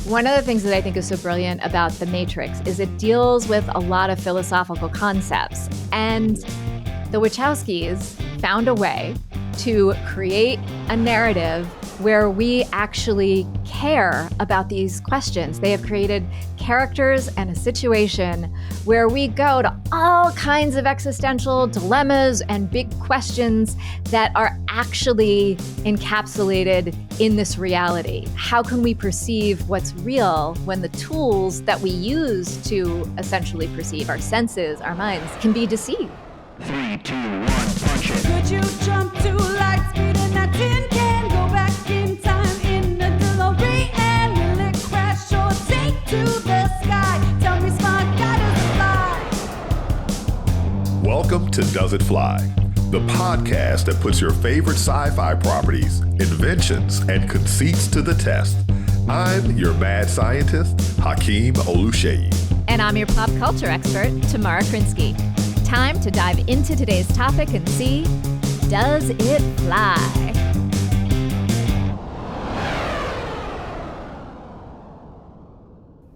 One of the things that I think is so brilliant about The Matrix is it deals with a lot of philosophical concepts. And the Wachowskis found a way to create a narrative where we actually care about these questions. They have created characters and a situation where we go to all kinds of existential dilemmas and big questions that are actually encapsulated in this reality. How can we perceive what's real when the tools that we use to essentially perceive our senses, our minds, can be deceived? 3, 2, 1, punch it. Could you jump to light speed in that tin can? Go back in time in the DeLorean. Will it crash or take to the sky? Tell me, smart guy, does it fly? Welcome to Does It Fly, the podcast that puts your favorite sci-fi properties, inventions, and conceits to the test. I'm your mad scientist, Hakeem Oluseyi. And I'm your pop culture expert, Tamara Krinsky. Time to dive into today's topic and see, does it fly?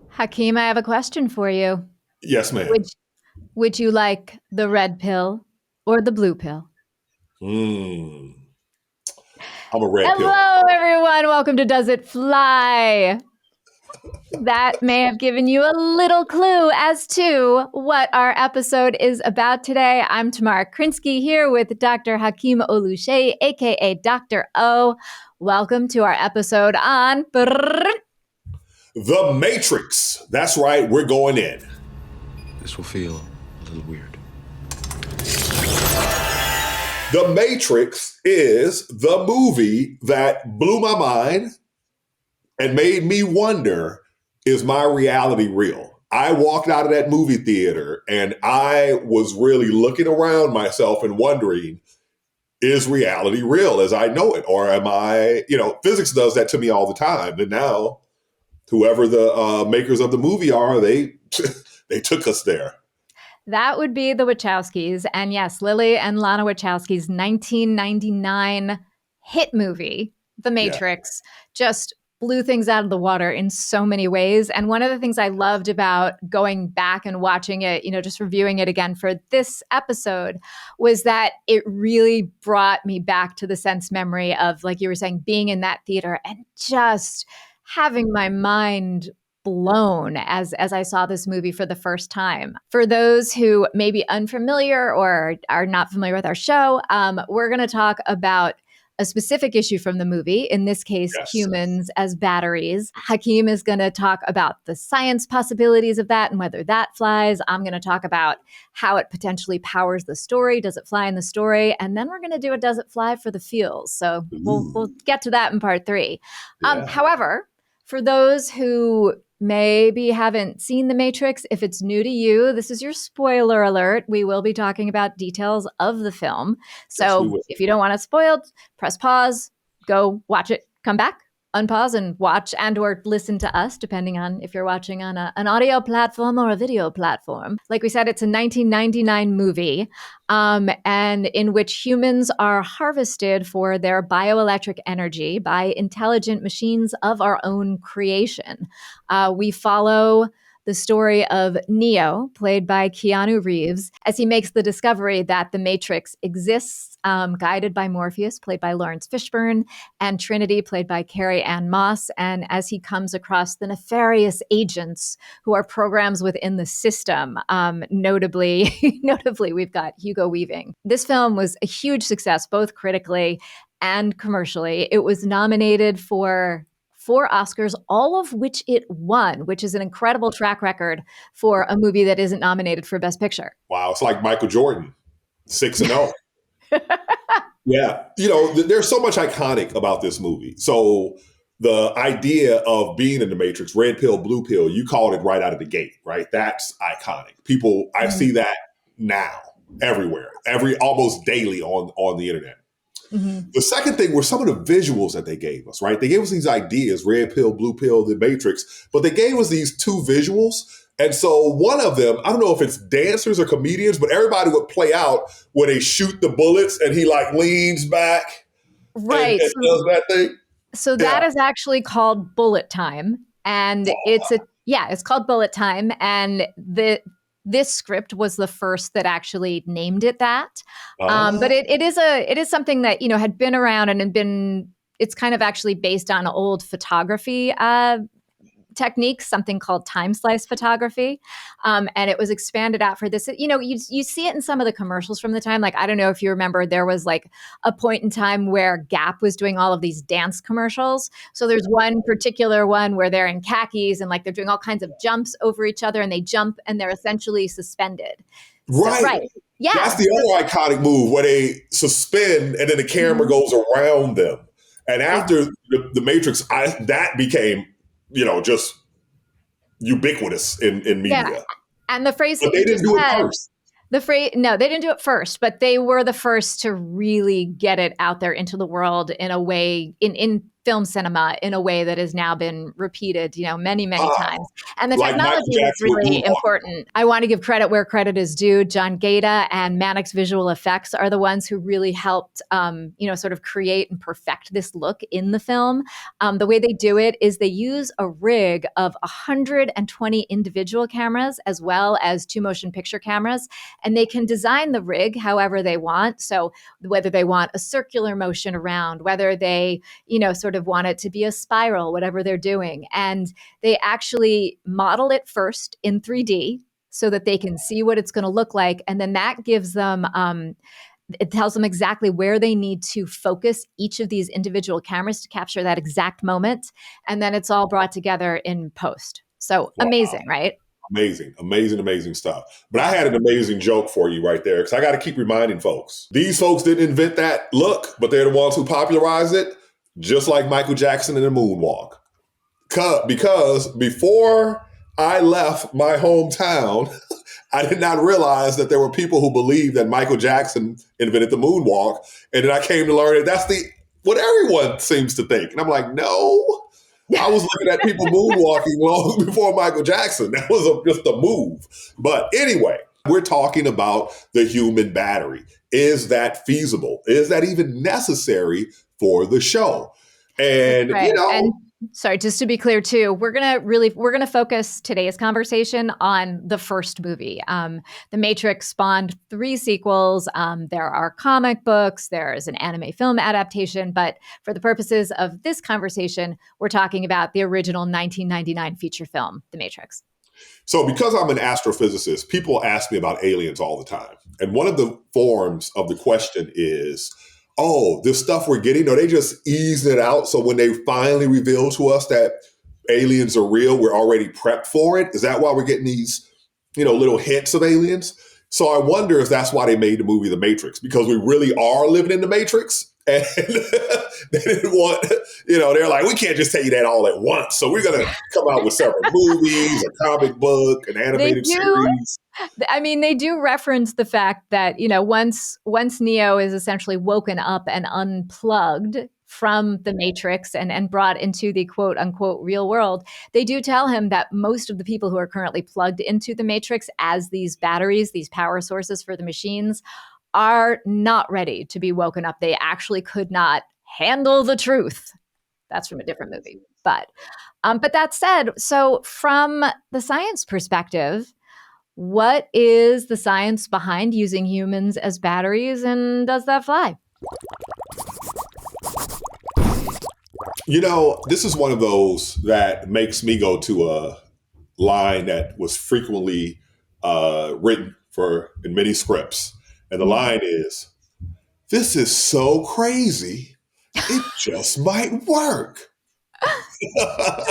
Hakeem, I have a question for you. Yes, ma'am. Would you like the red pill or the blue pill? I'm a red pill. Hello, everyone. Welcome to Does It Fly? That may have given you a little clue as to what our episode is about today. I'm Tamara Krinsky here with Dr. Hakeem Oluseyi, aka Dr. O. Welcome to our episode on The Matrix. That's right, we're going in. This will feel a little weird. The Matrix is the movie that blew my mind and made me wonder, is my reality real? I walked out of that movie theater and I was really looking around myself and wondering, is reality real as I know it? Or am I, physics does that to me all the time. And now whoever the makers of the movie are, they took us there. That would be the Wachowskis. And yes, Lily and Lana Wachowski's 1999 hit movie, The Matrix, just blew things out of the water in so many ways. And one of the things I loved about going back and watching it, just reviewing it again for this episode, was that it really brought me back to the sense memory of, like you were saying, being in that theater and just having my mind blown as I saw this movie for the first time. For those who may be unfamiliar or are not familiar with our show, we're going to talk about a specific issue from the movie, in this case, humans as batteries. Hakeem is going to talk about the science possibilities of that and whether that flies. I'm going to talk about how it potentially powers the story. Does it fly in the story? And then we're going to do a does it fly for the feels. So we'll get to that in part 3. However, for those who maybe haven't seen The Matrix, if it's new to you, this is your spoiler alert. We will be talking about details of the film. So if you don't want it spoiled, press pause, go watch it, come back, unpause and watch and or listen to us, depending on if you're watching on an audio platform or a video platform. Like we said, it's a 1999 movie and in which humans are harvested for their bioelectric energy by intelligent machines of our own creation. We follow the story of Neo, played by Keanu Reeves, as he makes the discovery that the Matrix exists, guided by Morpheus, played by Lawrence Fishburne, and Trinity, played by Carrie-Anne Moss, and as he comes across the nefarious agents who are programs within the system. Notably, we've got Hugo Weaving. This film was a huge success, both critically and commercially. It was nominated for 4 Oscars, all of which it won, which is an incredible track record for a movie that isn't nominated for Best Picture. Wow, it's like Michael Jordan, 6-0. Yeah, there's so much iconic about this movie. So the idea of being in the Matrix, red pill, blue pill, you called it right out of the gate, right? That's iconic. People, I see that now everywhere, almost daily on the internet. Mm-hmm. The second thing were some of the visuals that they gave us, right? They gave us these ideas, red pill, blue pill, the Matrix, but they gave us these 2 visuals. And so one of them, I don't know if it's dancers or comedians, but everybody would play out where they shoot the bullets and he like leans back. Right. And does that thing. So that is actually called bullet time. And it's called Bullet Time. And this script was the first that actually named it that. But it is something that, had been around and had been, it's kind of actually based on old photography techniques, something called time slice photography. And it was expanded out for this. You see it in some of the commercials from the time. Like, I don't know if you remember, there was like a point in time where Gap was doing all of these dance commercials. So there's one particular one where they're in khakis and like they're doing all kinds of jumps over each other and they jump and they're essentially suspended. Right. So, right. Yeah. That's the other iconic move where they suspend and then the camera goes around them. And after the Matrix, that became just ubiquitous in media. Yeah. And the phrase but they didn't do it first. No, they didn't do it first, but they were the first to really get it out there into the world in a way, in film cinema, in a way that has now been repeated, many, many times. And the technology is really important. I want to give credit where credit is due. John Gaeta and Mannix Visual Effects are the ones who really helped, sort of create and perfect this look in the film. The way they do it is they use a rig of 120 individual cameras as well as 2 motion picture cameras, and they can design the rig however they want. So whether they want a circular motion around, whether they, sort of want it to be a spiral, whatever they're doing. And they actually model it first in 3D so that they can see what it's going to look like. And then that gives them, it tells them exactly where they need to focus each of these individual cameras to capture that exact moment. And then it's all brought together in post. So amazing, right? Amazing stuff. But I had an amazing joke for you right there, because I got to keep reminding folks. These folks didn't invent that look, but they're the ones who popularized it, just like Michael Jackson and the moonwalk. Because before I left my hometown, I did not realize that there were people who believed that Michael Jackson invented the moonwalk. And then I came to learn that that's what everyone seems to think. And I'm like, no. I was looking at people moonwalking long before Michael Jackson. That was just a move. But anyway, we're talking about the human battery. Is that feasible? Is that even necessary for the show? And, right. And sorry, just to be clear too, we're going to focus today's conversation on the first movie. The Matrix spawned 3 sequels. There are comic books, there's an anime film adaptation, but for the purposes of this conversation, we're talking about the original 1999 feature film, The Matrix. So because I'm an astrophysicist, people ask me about aliens all the time. And one of the forms of the question is, this stuff we're getting, are they just easing it out? So when they finally reveal to us that aliens are real, we're already prepped for it? Is that why we're getting these, little hints of aliens? So I wonder if that's why they made the movie The Matrix, because we really are living in the Matrix. And they didn't want, they're like, we can't just tell you that all at once. So we're going to come out with several movies, a comic book, an animated series. I mean, they do reference the fact that, once Neo is essentially woken up and unplugged from the Matrix and brought into the quote unquote real world, they do tell him that most of the people who are currently plugged into the Matrix as these batteries, these power sources for the machines, are not ready to be woken up. They actually could not handle the truth. That's from a different movie. But that said, so from the science perspective, what is the science behind using humans as batteries, and does that fly? This is one of those that makes me go to a line that was frequently written in many scripts. And the line is, this is so crazy, it just might work.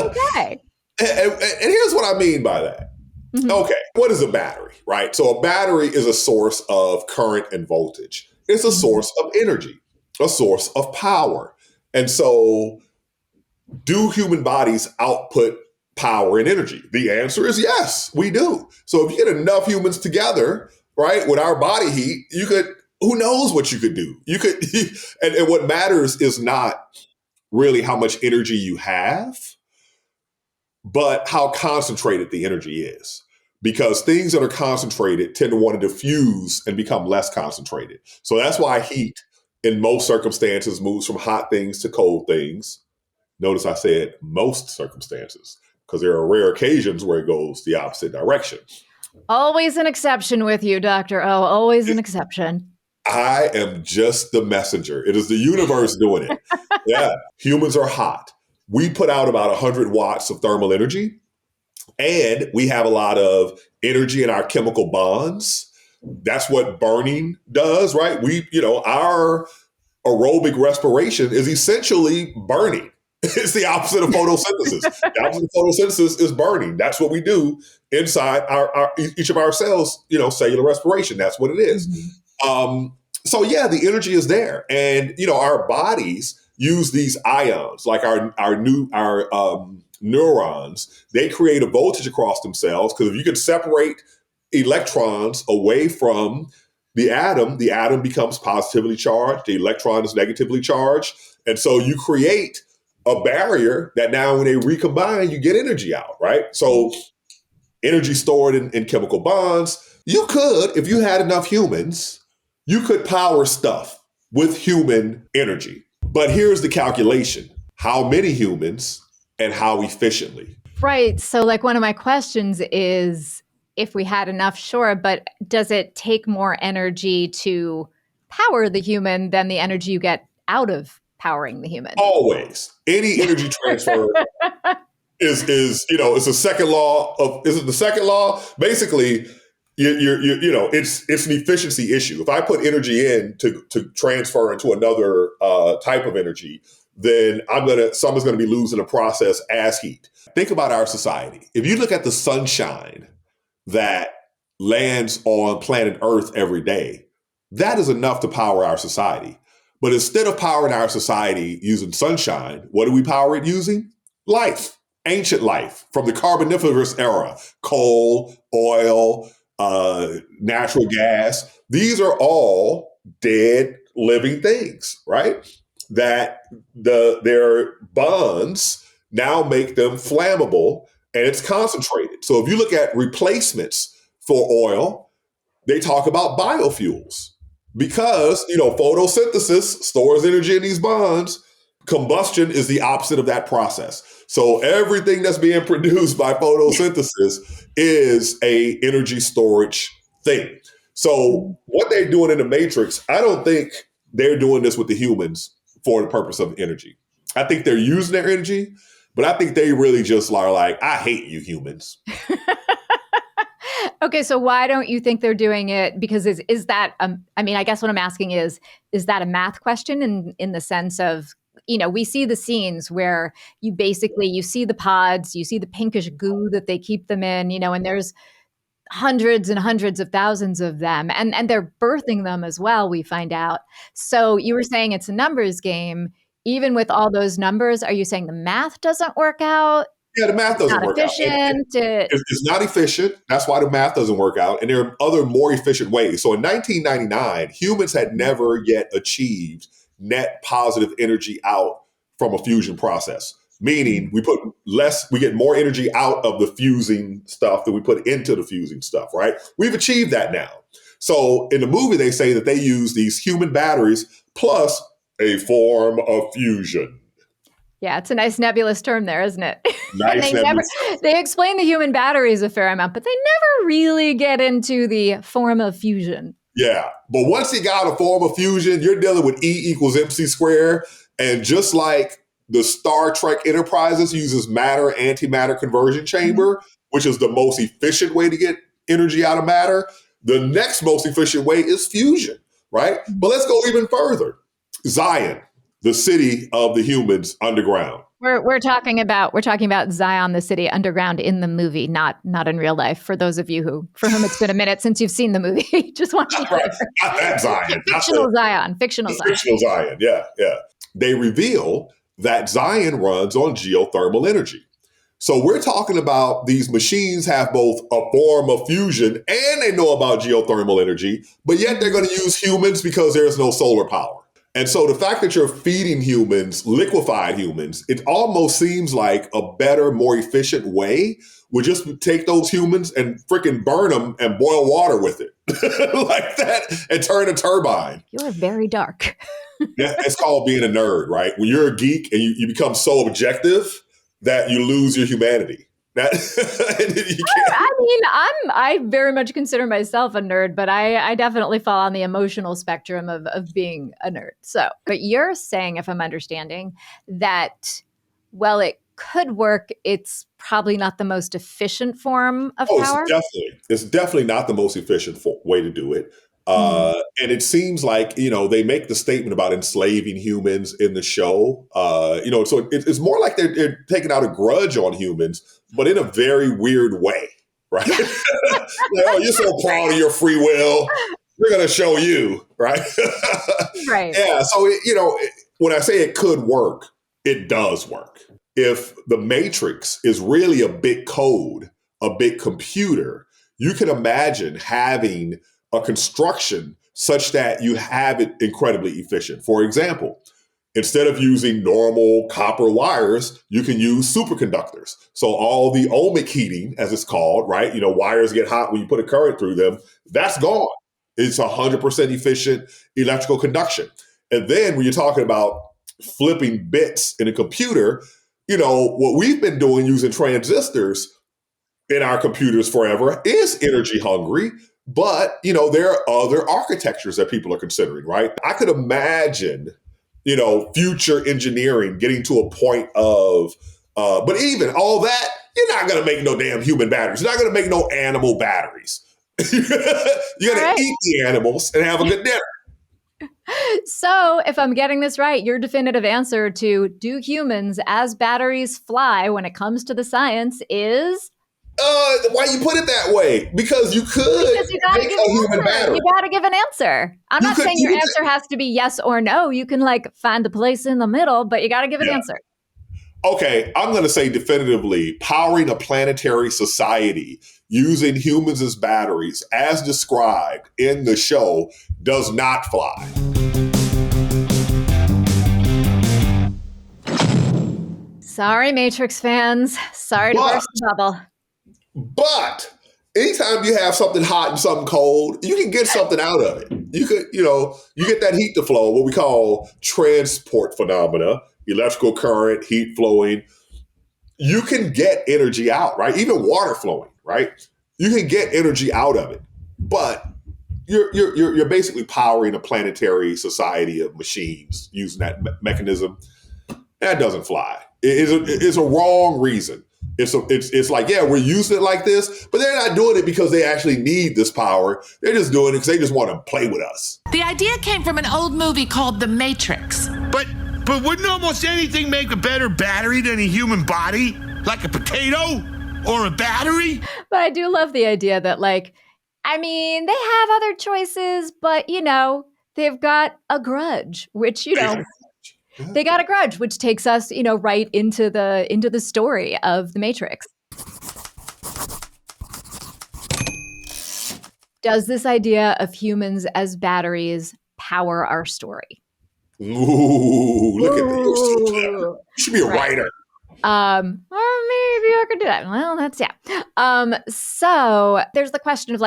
Okay. And here's what I mean by that. Mm-hmm. Okay, what is a battery, right? So a battery is a source of current and voltage. It's a source of energy, a source of power. And so do human bodies output power and energy? The answer is yes, we do. So if you get enough humans together, right, with our body heat, you could, who knows what you could do? You could, and what matters is not really how much energy you have, but how concentrated the energy is. Because things that are concentrated tend to want to diffuse and become less concentrated. So that's why heat, in most circumstances, moves from hot things to cold things. Notice I said most circumstances. because there are rare occasions where it goes the opposite direction. Always an exception with you, Dr. O. Always an exception. I am just the messenger. It is the universe doing it. Yeah. Humans are hot. We put out about 100 watts of thermal energy, and we have a lot of energy in our chemical bonds. That's what burning does, right? Our aerobic respiration is essentially burning. It's the opposite of photosynthesis. The opposite of photosynthesis is burning. That's what we do inside each of our cells, cellular respiration. That's what it is. So yeah, the energy is there. And, our bodies use these ions, like our neurons. They create a voltage across themselves, because if you can separate electrons away from the atom becomes positively charged, the electron is negatively charged. And so you create a barrier that now when they recombine, you get energy out, right? So energy stored in chemical bonds. You could, if you had enough humans, you could power stuff with human energy. But here's the calculation. How many humans and how efficiently? Right. So like one of my questions is, if we had enough, sure, but does it take more energy to power the human than the energy you get out of powering the human? Always. Any energy transfer is it's a second law of, is it the second law? Basically, it's an efficiency issue. If I put energy in to transfer into another type of energy, then someone's gonna be losing the process as heat. Think about our society. If you look at the sunshine that lands on planet Earth every day, that is enough to power our society. But instead of powering our society using sunshine, what do we power it using? Life, ancient life from the Carboniferous era, coal, oil, natural gas. These are all dead living things, right? That their bonds now make them flammable, and it's concentrated. So if you look at replacements for oil, they talk about biofuels, because photosynthesis stores energy in these bonds. Combustion is the opposite of that process. So everything that's being produced by photosynthesis is a energy storage thing. So what they're doing in the Matrix, I don't think they're doing this with the humans for the purpose of energy. I think they're using their energy, but I think they really just are like, I hate you humans. Okay, so why don't you think they're doing it? Because is that, I guess what I'm asking is that a math question in the sense of, we see the scenes where you see the pods, you see the pinkish goo that they keep them in, and there's hundreds and hundreds of thousands of them, and they're birthing them as well, we find out. So you were saying it's a numbers game. Even with all those numbers, are you saying the math doesn't work out? Yeah, the math doesn't work out. It's not efficient. That's why the math doesn't work out. And there are other more efficient ways. So in 1999, humans had never yet achieved net positive energy out from a fusion process. Meaning we get more energy out of the fusing stuff than we put into the fusing stuff, right? We've achieved that now. So in the movie, they say that they use these human batteries plus a form of fusion. Yeah, it's a nice nebulous term there, isn't it? Nice they explain the human batteries a fair amount, but they never really get into the form of fusion. Yeah, but once you got a form of fusion, you're dealing with E = MC squared. And just like the Star Trek Enterprises uses matter antimatter conversion chamber, which is the most efficient way to get energy out of matter, the next most efficient way is fusion, right? But let's go even further. Zion, the city of the humans underground. We're talking about Zion, the city underground in the movie, not in real life. For those of you for whom it's been a minute since you've seen the movie, just want to be clear. Not that Zion. Fictional Zion. Fictional Zion. Yeah. They reveal that Zion runs on geothermal energy. So we're talking about these machines have both a form of fusion and they know about geothermal energy, but yet they're going to use humans because there's no solar power. And so the fact that you're feeding humans, liquefied humans, it almost seems like a better, more efficient way would just take those humans and freaking burn them and boil water with it like that and turn a turbine. You are very dark. It's called being a nerd, right? When you're a geek and you become so objective that you lose your humanity. That you can't. I mean, I very much consider myself a nerd, but I definitely fall on the emotional spectrum of being a nerd. So, but you're saying, if I'm understanding, that while it could work, it's probably not the most efficient form of Oh, power. it's definitely not the most efficient way to do it. Mm. And it seems like, they make the statement about enslaving humans in the show. So it's more like they're taking out a grudge on humans, but in a very weird way, right? Like, oh, you're so proud of your free will. We're going to show you, right? Right. Yeah. So, when I say it could work, it does work. If the Matrix is really a big code, a big computer, you can imagine having a construction such that you have it incredibly efficient. For example, instead of using normal copper wires, you can use superconductors. So all the ohmic heating, as it's called, right? Wires get hot when you put a current through them. That's gone. It's 100% efficient electrical conduction. And then when you're talking about flipping bits in a computer, what we've been doing using transistors in our computers forever is energy hungry. But, there are other architectures that people are considering, right? I could imagine, future engineering getting to a point of, but even all that, you're not going to make no damn human batteries. You're not going to make no animal batteries. You're going to eat the animals and have a good dinner. So, if I'm getting this right, your definitive answer to do humans as batteries fly when it comes to the science is? Why you put it that way? Because you could Because you gotta make give a an human answer. battery. You gotta give an answer. I'm You not could saying your use answer has to be yes or no. You can find a place in the middle, but you gotta give an answer. Okay, I'm going to say definitively, powering a planetary society using humans as batteries, as described in the show, does not fly. Sorry, Matrix fans. Sorry to burst the bubble. But anytime you have something hot and something cold, you can get something out of it. You could, you get that heat to flow, what we call transport phenomena, electrical current, heat flowing. You can get energy out, right? Even water flowing, right? You can get energy out of it. But you're basically powering a planetary society of machines using that mechanism. That doesn't fly. It's a wrong reason. It's like, yeah, we're using it like this, but they're not doing it because they actually need this power. They're just doing it because they just want to play with us. The idea came from an old movie called The Matrix. But wouldn't almost anything make a better battery than a human body? Like a potato or a battery? But I do love the idea that, they have other choices, but, they've got a grudge, which, they got a grudge, which takes us, right into the story of The Matrix. Does this idea of humans as batteries power our story? Ooh, look at me. You're so clever. You should be a writer. Or maybe I could do that. Well, so there's the question of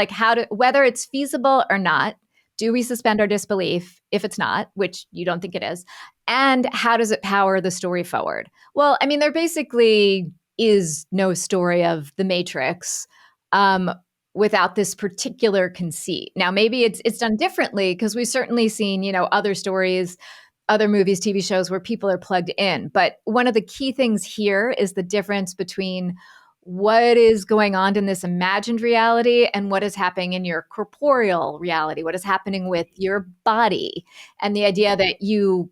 whether it's feasible or not. Do we suspend our disbelief if it's not, which you don't think it is? And how does it power the story forward? Well, there basically is no story of The Matrix without this particular conceit. Now, maybe it's done differently because we've certainly seen, other stories, other movies, TV shows where people are plugged in. But one of the key things here is the difference between what is going on in this imagined reality and what is happening in your corporeal reality, what is happening with your body, and the idea that you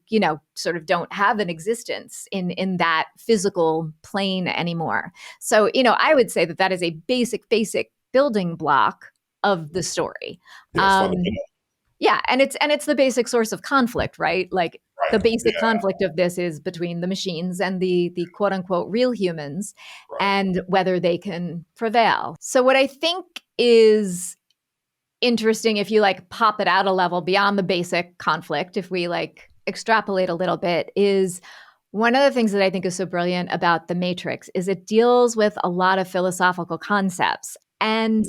sort of don't have an existence in that physical plane anymore. So, I would say that is a basic building block of the story. Yeah, and it's the basic source of conflict, right? The basic conflict of this is between the machines and the quote unquote real humans, and whether they can prevail. So what I think is interesting, if you pop it out a level beyond the basic conflict, if we extrapolate a little bit, is one of the things that I think is so brilliant about The Matrix is it deals with a lot of philosophical concepts, and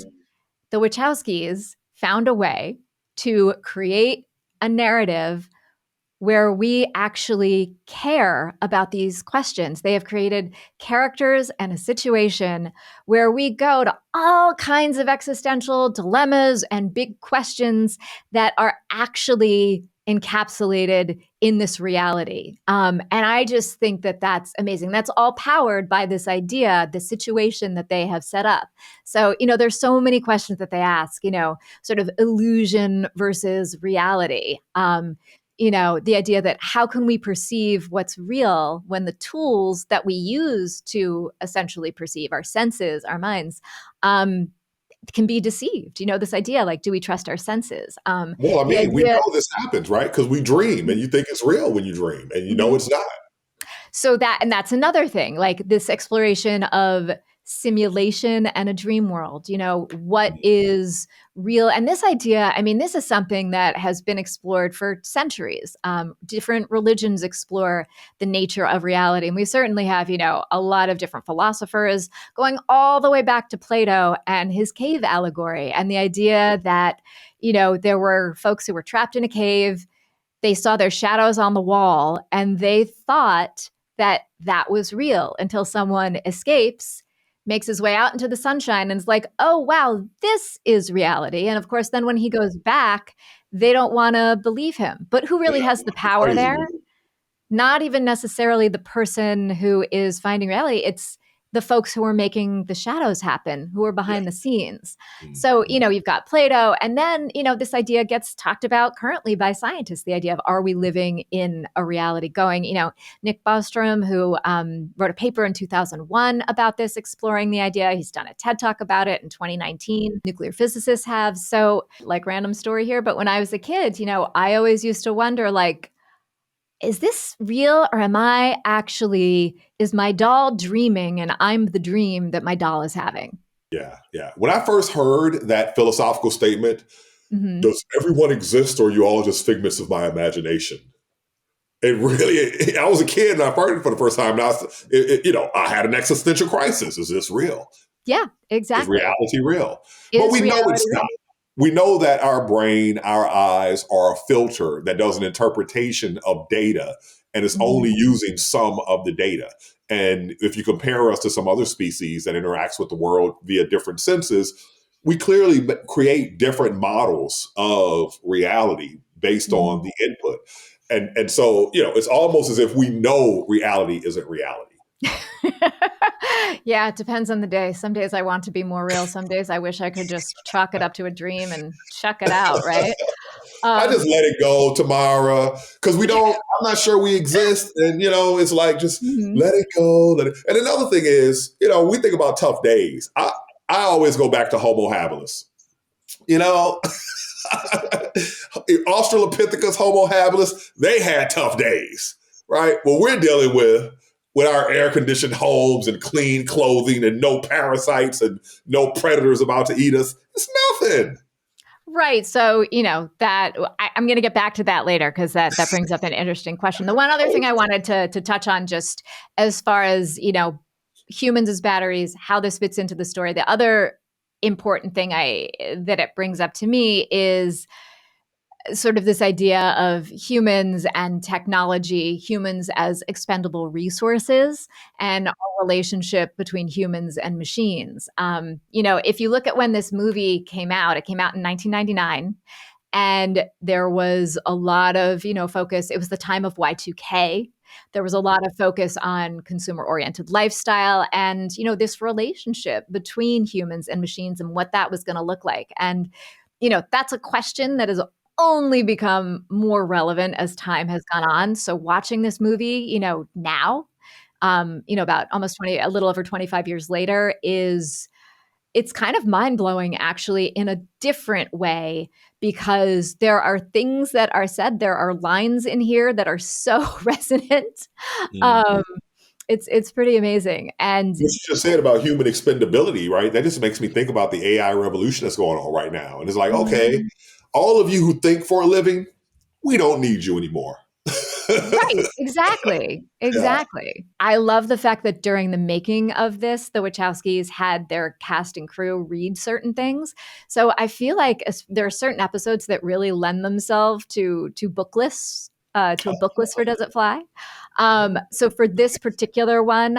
the Wachowskis found a way to create a narrative where we actually care about these questions. They have created characters and a situation where we go to all kinds of existential dilemmas and big questions that are actually encapsulated in this reality. And I just think that that's amazing. That's all powered by this idea, the situation that they have set up. So, there's so many questions that they ask, sort of illusion versus reality. The idea that how can we perceive what's real when the tools that we use to essentially perceive our senses, our minds, can be deceived. This idea, like, do we trust our senses? Well, I The mean, we idea. know this happens, right? Because we dream and you think it's real when you dream and you know Mhm. it's not. So that's another thing, like this exploration of simulation and a dream world, what is real? And this idea, I mean, this is something that has been explored for centuries. Different religions explore the nature of reality. And we certainly have, a lot of different philosophers going all the way back to Plato and his cave allegory and the idea that, there were folks who were trapped in a cave. They saw their shadows on the wall and they thought that that was real until someone escapes, makes his way out into the sunshine, and is like, oh, wow, this is reality. And of course, then when he goes back, they don't want to believe him. But who really Yeah, has the power crazy. there? Not even necessarily the person who is finding reality. It's the folks who are making the shadows happen, who are Yeah. behind the scenes. So, Mhm. you've got Plato. And then, this idea gets talked about currently by scientists, the idea of, are we living in a reality going, Nick Bostrom, who wrote a paper in 2001 about this, exploring the idea. He's done a TED Talk about it in 2019. Nuclear physicists have. So, like, random story here, but when I was a kid, I always used to wonder, like, is this real, or is my doll dreaming and I'm the dream that my doll is having? Yeah, yeah. When I first heard that philosophical statement, Hmm. does everyone exist or are you all just figments of my imagination? It really, I was a kid and I heard it for the first time. And I had an existential crisis. Is this real? Yeah, Is exactly. reality real? But Is we know reality it's real? not. We know that our brain, our eyes are a filter that does an interpretation of data and is only Mhm. using some of the data. And if you compare us to some other species that interacts with the world via different senses, we clearly create different models of reality based on Mhm. the input. And so, it's almost as if we know reality isn't reality. Yeah, it depends on the day. Some days I want to be more real. Some days I wish I could just chalk it up to a dream and chuck it out, right? I just Um, let it go tomorrow because I'm not sure we exist. And, it's like, just mhm. let it go. And another thing is, we think about tough days. I always go back to Homo habilis. You know, Australopithecus, Homo habilis, they had tough days, right? Well, we're dealing with our air conditioned homes and clean clothing and no parasites and no predators about to eat us. It's nothing. Right. So, that I'm going to get back to that later because that brings up an interesting question. The one other thing I wanted to touch on, just as far as, humans as batteries, how this fits into the story. The other important thing that it brings up to me is sort of this idea of humans and technology, humans as expendable resources, and our relationship between humans and machines. If you look at when this movie came out, it came out in 1999. And there was a lot of, focus. It was the time of Y2K. There was a lot of focus on consumer oriented lifestyle and, this relationship between humans and machines and what that was going to look like. And, that's a question that has only become more relevant as time has gone on. So watching this movie, now, about almost 20, a little over 25 years later, it's kind of mind-blowing actually in a different way, because there are things that are said, there are lines in here that are so resonant. Mhm. Um, it's pretty amazing. And What you just said about human expendability, right? That just makes me think about the AI revolution that's going on right now. And it's like, okay, Mhm. all of you who think for a living, we don't need you anymore. Right, exactly, Yeah. exactly. I love the fact that during the making of this, the Wachowskis had their cast and crew read certain things. So I feel like there are certain episodes that really lend themselves to book lists. to a book list for Does It Fly? So for this particular one,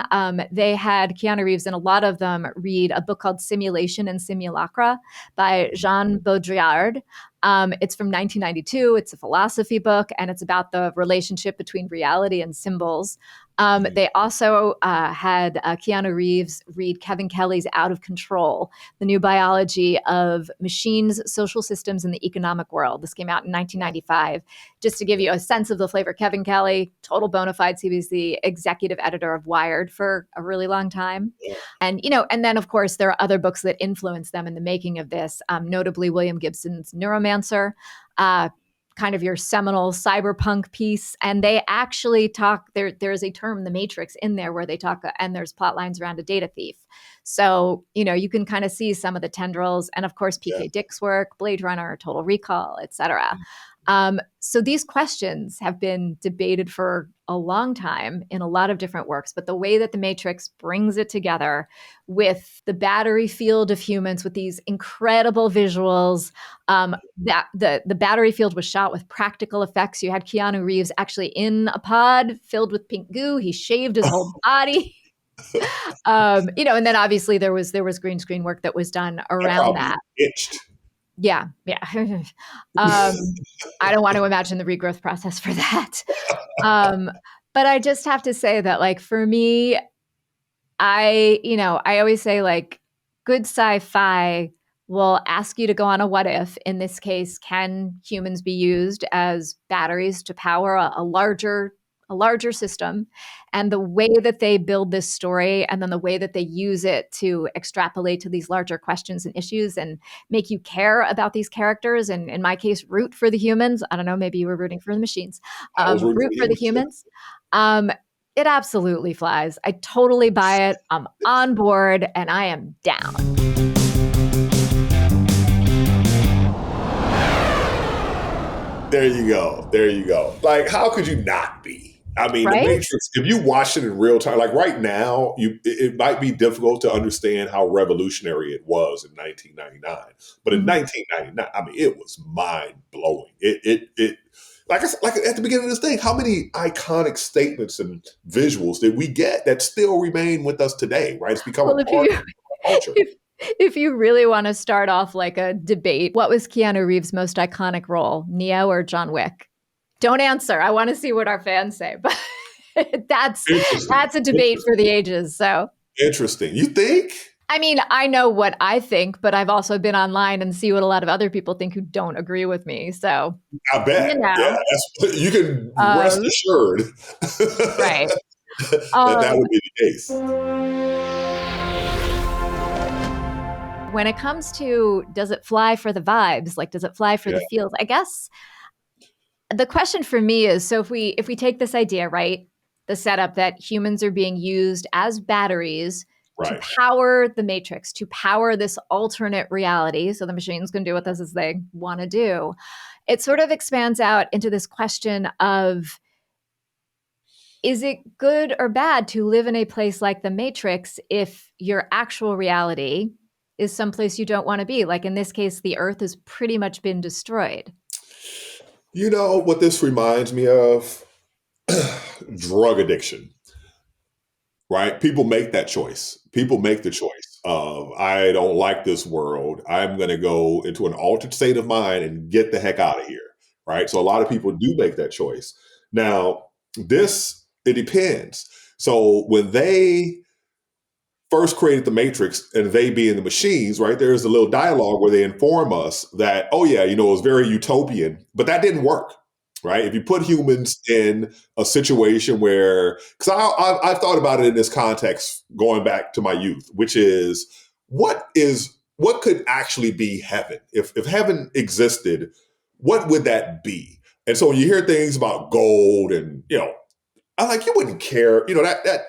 they had Keanu Reeves and a lot of them read a book called Simulation and Simulacra by Jean Baudrillard. It's from 1992. It's a philosophy book, and it's about the relationship between reality and symbols. They also had Keanu Reeves read Kevin Kelly's Out of Control, the new biology of machines, social systems, and the economic world. This came out in 1995. Just to give you a sense of the flavor, Kevin Kelly, total bona fides. He was the executive editor of Wired for a really long time. And, and then, of course, there are other books that influenced them in the making of this, notably William Gibson's Neuromancer, kind of your seminal cyberpunk piece. And they actually talk, there's a term, The Matrix, in there where they talk, and there's plot lines around a data thief. So, you can kind of see some of the tendrils. And of course, P.K. Dick's work, Blade Runner, Total Recall, et cetera. So these questions have been debated for a long time in a lot of different works, but the way that The Matrix brings it together with the battery field of humans, with these incredible visuals, that the battery field was shot with practical effects. You had Keanu Reeves actually in a pod filled with pink goo. He shaved his whole body. And then obviously there was green screen work that was done around that. Itched. Yeah. I don't want to imagine the regrowth process for that. But I just have to say that, like, for me, I always say, like, good sci-fi will ask you to go on a what if. In this case, can humans be used as batteries to power a larger system? And the way that they build this story, and then the way that they use it to extrapolate to these larger questions and issues and make you care about these characters, and in my case, root for the humans. I don't know, maybe you were rooting for the machines. Root for the humans. It absolutely flies. I totally buy it. I'm on board, and I am down. There you go. Like, how could you not be? I mean, Right? The Matrix, if you watch it in real time, like right now, it might be difficult to understand how revolutionary it was in 1999. But in 1999, I mean, it was mind blowing. It like I said, like at the beginning of this thing, how many iconic statements and visuals did we get that still remain with us today, right? It's become a part of our culture. If you really want to start off like a debate, what was Keanu Reeves' most iconic role, Neo or John Wick? Don't answer. I want to see what our fans say. But that's a debate for the ages. So interesting. You think? I mean, I know what I think, but I've also been online and see what a lot of other people think who don't agree with me. So I bet. Yeah, you can rest assured. Right. that would be the case. When it comes to, does it fly for the vibes? Like, does it fly for the feels? I guess the question for me is, so if we take this idea, right, the setup that humans are being used as batteries to power the Matrix, to power this alternate reality, so the machines can do with us as they want to do, it sort of expands out into this question of, is it good or bad to live in a place like the Matrix if your actual reality is someplace you don't want to be? Like in this case, the Earth has pretty much been destroyed. You know what this reminds me of? Drug addiction, right? People make that choice. People make the choice of, I don't like this world. I'm going to go into an altered state of mind and get the heck out of here, right? So a lot of people do make that choice. Now, it depends. So when they first created the Matrix, and they being the machines, right? There's a little dialogue where they inform us that, oh yeah, it was very utopian, but that didn't work, right? If you put humans in a situation where, because I've thought about it in this context going back to my youth, which is what could actually be heaven? If heaven existed, what would that be? And so when you hear things about gold and, I'm like, you wouldn't care, that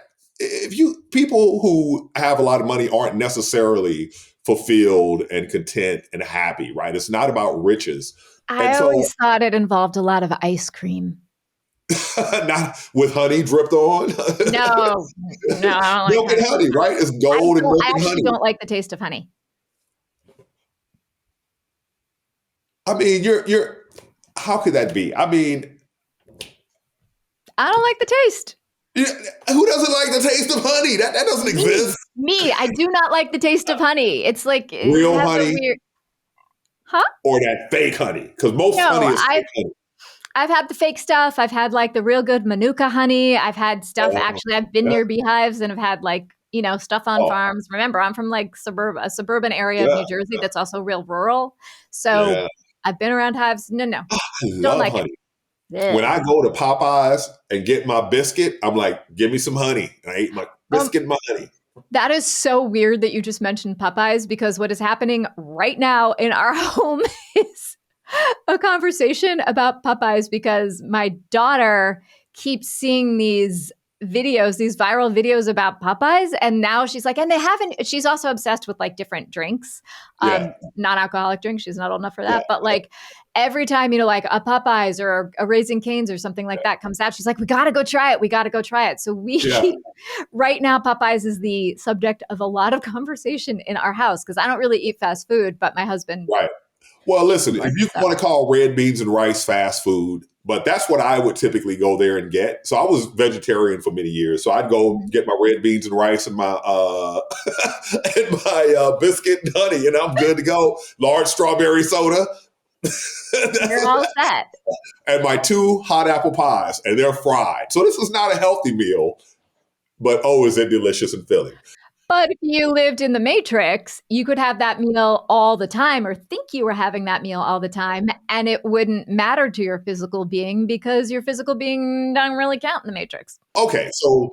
people who have a lot of money aren't necessarily fulfilled and content and happy, right? It's not about riches. I always thought it involved a lot of ice cream. Not with honey dripped on. No, I don't milk like and honey, right? It's gold and milk and honey. I actually don't like the taste of honey. I mean, how could that be? I mean, I don't like the taste. Who doesn't like the taste of honey? That doesn't exist. Me, I do not like the taste of honey. It's like it Real has a honey? weird. Huh? Or that fake honey? Because most No, honey is fake honey. I've had the fake stuff. I've had like the real good Manuka honey. I've had stuff. Oh, Actually, I've been yeah. near beehives and have had like stuff on Oh. farms. Remember, I'm from like a suburban area of Yeah. New Jersey that's also real rural. So Yeah. I've been around hives. No, I don't love like honey. it. When I go to Popeyes and get my biscuit, I'm like, give me some honey. And I eat my biscuit and my honey. That is so weird that you just mentioned Popeyes, because what is happening right now in our home is a conversation about Popeyes, because my daughter keeps seeing these viral videos about Popeyes. And now she's like, and she's also obsessed with like different drinks, Yeah. non-alcoholic drinks. She's not old enough for that. Yeah. But like every time, like a Popeyes or a Raising Cane's or something like that comes out, she's like, we got to go try it. We got to go try it. So right now, Popeyes is the subject of a lot of conversation in our house, because I don't really eat fast food, but my husband. Right. Well, listen, if you want to call red beans and rice fast food, but that's what I would typically go there and get. So I was vegetarian for many years. So I'd go get my red beans and rice and my biscuit and honey, and I'm good to go. Large strawberry soda. You're all set. And my 2 hot apple pies, and they're fried. So this is not a healthy meal, but is it delicious and filling. But if you lived in the Matrix, you could have that meal all the time, or think you were having that meal all the time, and it wouldn't matter to your physical being, because your physical being doesn't really count in the Matrix. Okay, so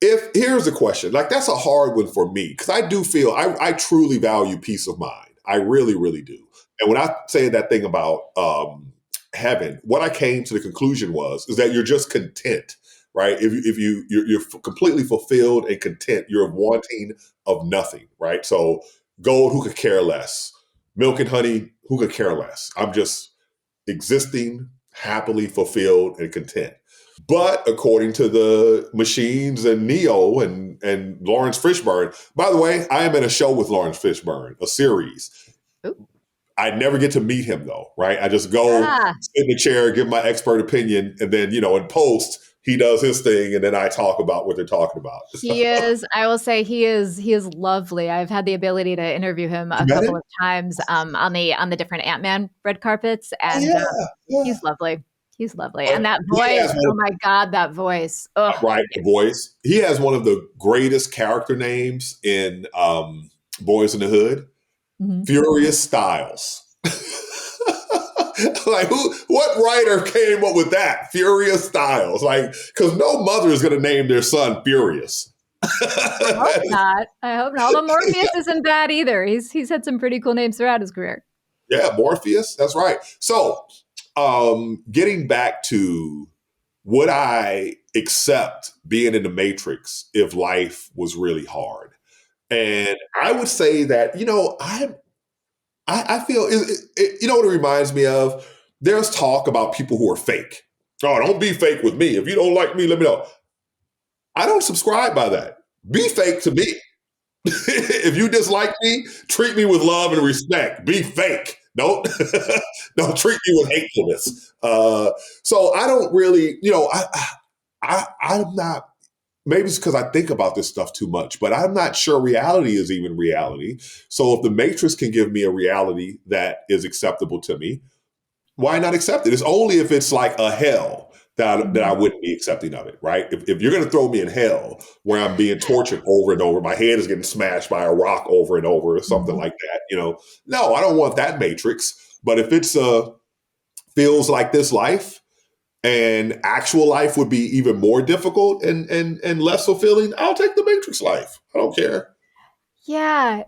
here's a question. Like, that's a hard one for me, because I do feel I truly value peace of mind. I really, really do. And when I say that thing about heaven, what I came to the conclusion is that you're just content. Right? If you're completely fulfilled and content, you're wanting of nothing, right? So gold, who could care less? Milk and honey, who could care less? I'm just existing, happily fulfilled and content. But according to the machines and Neo and Lawrence Fishburne, by the way, I am in a show with Lawrence Fishburne, a series. Ooh. I never get to meet him though, right? I just go sit in the chair, give my expert opinion, and then, in post, he does his thing, and then I talk about what they're talking about. I will say he is lovely. I've had the ability to interview him a couple of times on the different Ant-Man red carpets, and he's lovely. He's lovely. And that voice, oh my God, that voice. Ugh. Right, the voice. He has one of the greatest character names in Boys in the Hood, Furious Styles. Like, what writer came up with that? Furious Styles. Like, because no mother is going to name their son Furious. I hope not. Although Morpheus isn't bad either. He's had some pretty cool names throughout his career. Yeah, Morpheus. That's right. So, getting back to, would I accept being in the Matrix if life was really hard? And I would say that, I feel, you know what it reminds me of? There's talk about people who are fake. Oh, don't be fake with me. If you don't like me, let me know. I don't subscribe by that. Be fake to me. If you dislike me, treat me with love and respect. Be fake. Don't treat me with hatefulness. So I don't really, I'm not. Maybe it's because I think about this stuff too much, but I'm not sure reality is even reality. So if the Matrix can give me a reality that is acceptable to me, why not accept it? It's only if it's like a hell that I wouldn't be accepting of it, right? If you're going to throw me in hell where I'm being tortured over and over, my head is getting smashed by a rock over and over or something like that, no, I don't want that Matrix. But if it's feels like this life, and actual life would be even more difficult and less fulfilling, I'll take the Matrix life. I don't care. Yeah,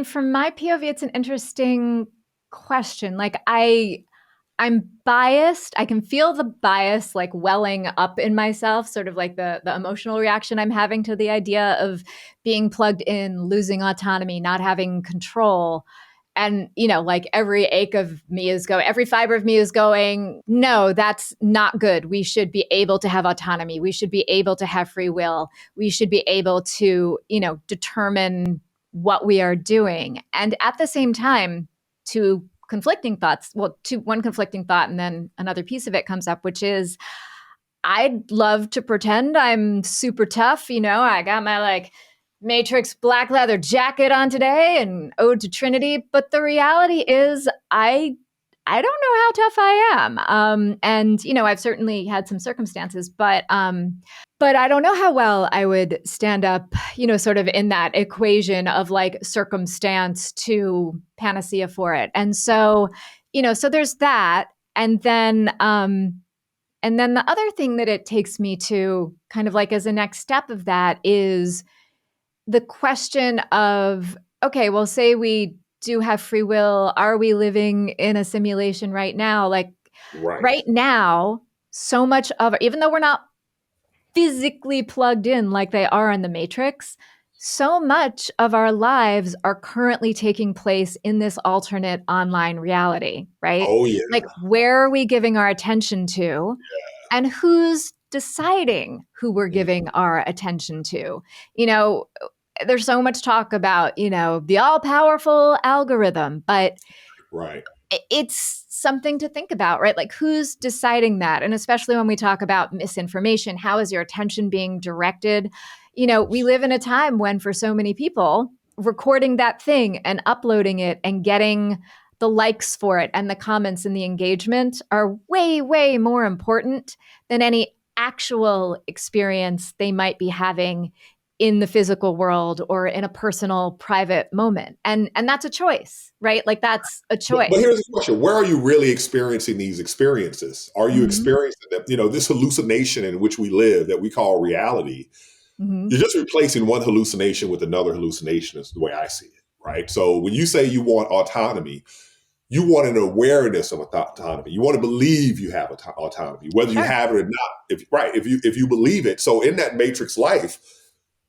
from my POV, it's an interesting question. Like I'm biased. I can feel the bias like welling up in myself, sort of like the emotional reaction I'm having to the idea of being plugged in, losing autonomy, not having control. And, like every ache of me every fiber of me is going, no, that's not good. We should be able to have autonomy. We should be able to have free will. We should be able to, determine what we are doing. And at the same time, to one conflicting thought, and then another piece of it comes up, which is I'd love to pretend I'm super tough. I got my like Matrix black leather jacket on today and ode to Trinity. But the reality is I don't know how tough I am. And I've certainly had some circumstances, but I don't know how well I would stand up, sort of in that equation of like circumstance to panacea for it. And so, so there's that. And then the other thing that it takes me to kind of like as a next step of that is the question of, okay, well, say we do have free will. Are we living in a simulation right now? Like right now, so much of, even though we're not physically plugged in like they are in the Matrix, so much of our lives are currently taking place in this alternate online reality, right? Oh, yeah. Like, where are we giving our attention to? And who's deciding who we're giving our attention to? There's so much talk about, the all-powerful algorithm, but it's something to think about, right? Like, who's deciding that? And especially when we talk about misinformation, how is your attention being directed? We live in a time when for so many people, recording that thing and uploading it and getting the likes for it and the comments and the engagement are way, way more important than any actual experience they might be having in the physical world or in a personal, private moment. And that's a choice, right? Like, that's a choice. But here's the question. Where are you really experiencing these experiences? Are you experiencing them? This hallucination in which we live that we call reality, you're just replacing one hallucination with another hallucination is the way I see it, right? So when you say you want autonomy, you want an awareness of autonomy. You want to believe you have autonomy, whether you have it or not. If you believe it. So in that Matrix life,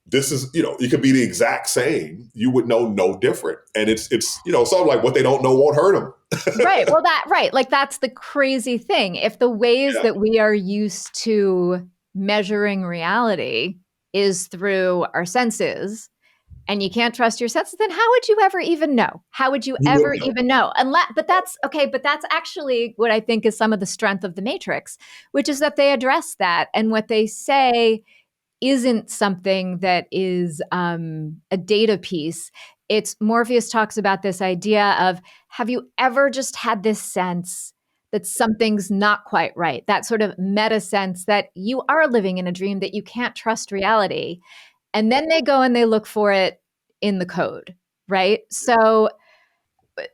this is, it could be the exact same. You would know no different. And it's sort of like what they don't know won't hurt them. Right. Well, like that's the crazy thing. If the ways that we are used to measuring reality is through our senses, and you can't trust your senses, then how would you ever even know? How would you ever even know? But that's actually what I think is some of the strength of the Matrix, which is that they address that. And what they say isn't something that is a data piece. It's Morpheus talks about this idea of, have you ever just had this sense that something's not quite right? That sort of meta sense that you are living in a dream, that you can't trust reality. And then they go and they look for it in the code, right? So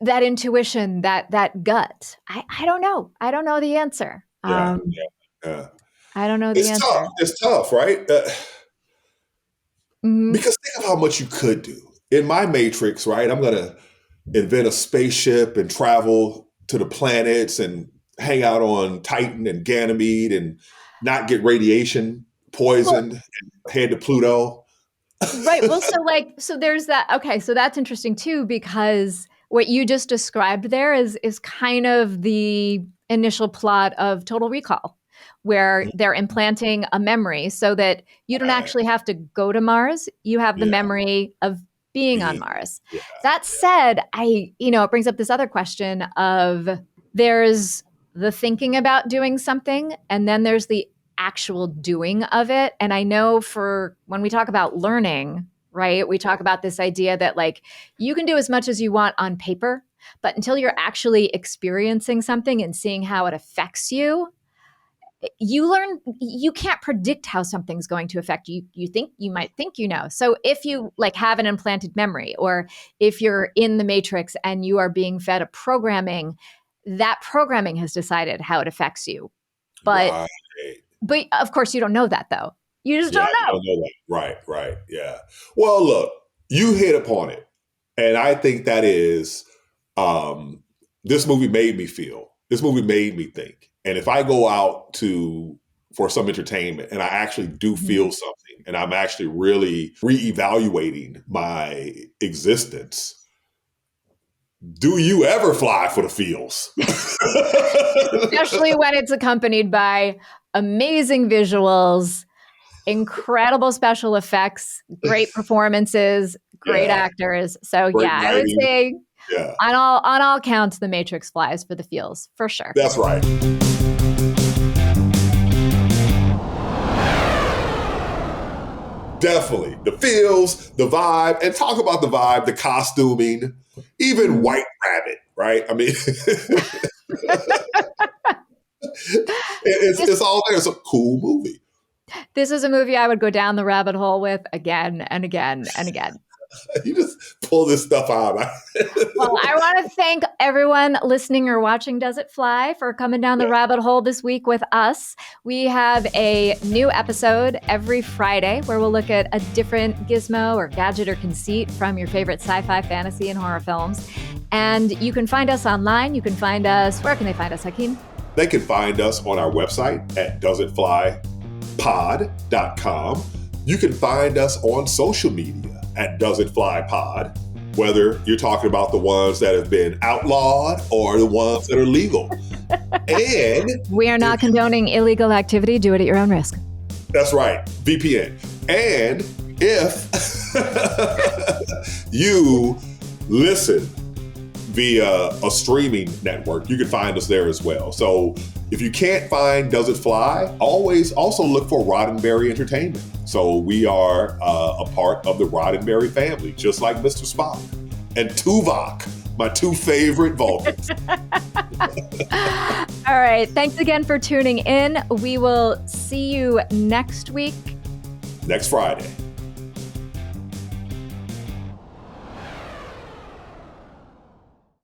that intuition, that gut, I don't know. I don't know the answer. I don't know the answer. It's tough, right? Because think of how much you could do. In my Matrix, right, I'm going to invent a spaceship and travel to the planets and hang out on Titan and Ganymede and not get radiation poisoned and head to Pluto. Right. Well, so there's that. Okay. So that's interesting too, because what you just described there is kind of the initial plot of Total Recall, where they're implanting a memory so that you don't actually have to go to Mars. You have the memory of being on Mars. That said, it brings up this other question of, there's the thinking about doing something, and then there's the actual doing of it. And I know for when we talk about learning, right, we talk about this idea that like you can do as much as you want on paper, but until you're actually experiencing something and seeing how it affects you, you can't predict how something's going to affect you. You might think, So if you like have an implanted memory, or if you're in the Matrix and you are being fed a programming, that programming has decided how it affects you. But of course you don't know that though. You just don't know. You don't know that. Right. Yeah. Well, look, you hit upon it. And I think that is, this movie made me feel. This movie made me think. And if I go out for some entertainment and I actually do feel something, and I'm actually really reevaluating my existence, do you ever fly for the feels? Especially when it's accompanied by amazing visuals, incredible special effects, great performances, great actors. So great I would say on all counts, The Matrix flies for the feels, for sure. That's right. Definitely. The feels, the vibe, and talk about the vibe, the costuming, even White Rabbit, right? I mean, it's all there. It's a cool movie. This is a movie I would go down the rabbit hole with again and again and again. You just pull this stuff out. Well, I want to thank everyone listening or watching Does It Fly for coming down the rabbit hole this week with us. We have a new episode every Friday where we'll look at a different gizmo or gadget or conceit from your favorite sci-fi, fantasy, and horror films. And you can find us online. You can find us, where can they find us, Hakeem? They can find us on our website at doesitflypod.com. You can find us on social media at Does It Fly Pod, whether you're talking about the ones that have been outlawed or the ones that are legal. And we are not condoning illegal activity. Do it at your own risk. That's right, VPN. And if you listen via a streaming network, you can find us there as well. So if you can't find Does It Fly, always also look for Roddenberry Entertainment. So we are a part of the Roddenberry family, just like Mr. Spock and Tuvok, my two favorite Vulcans. All right. Thanks again for tuning in. We will see you next week. Next Friday.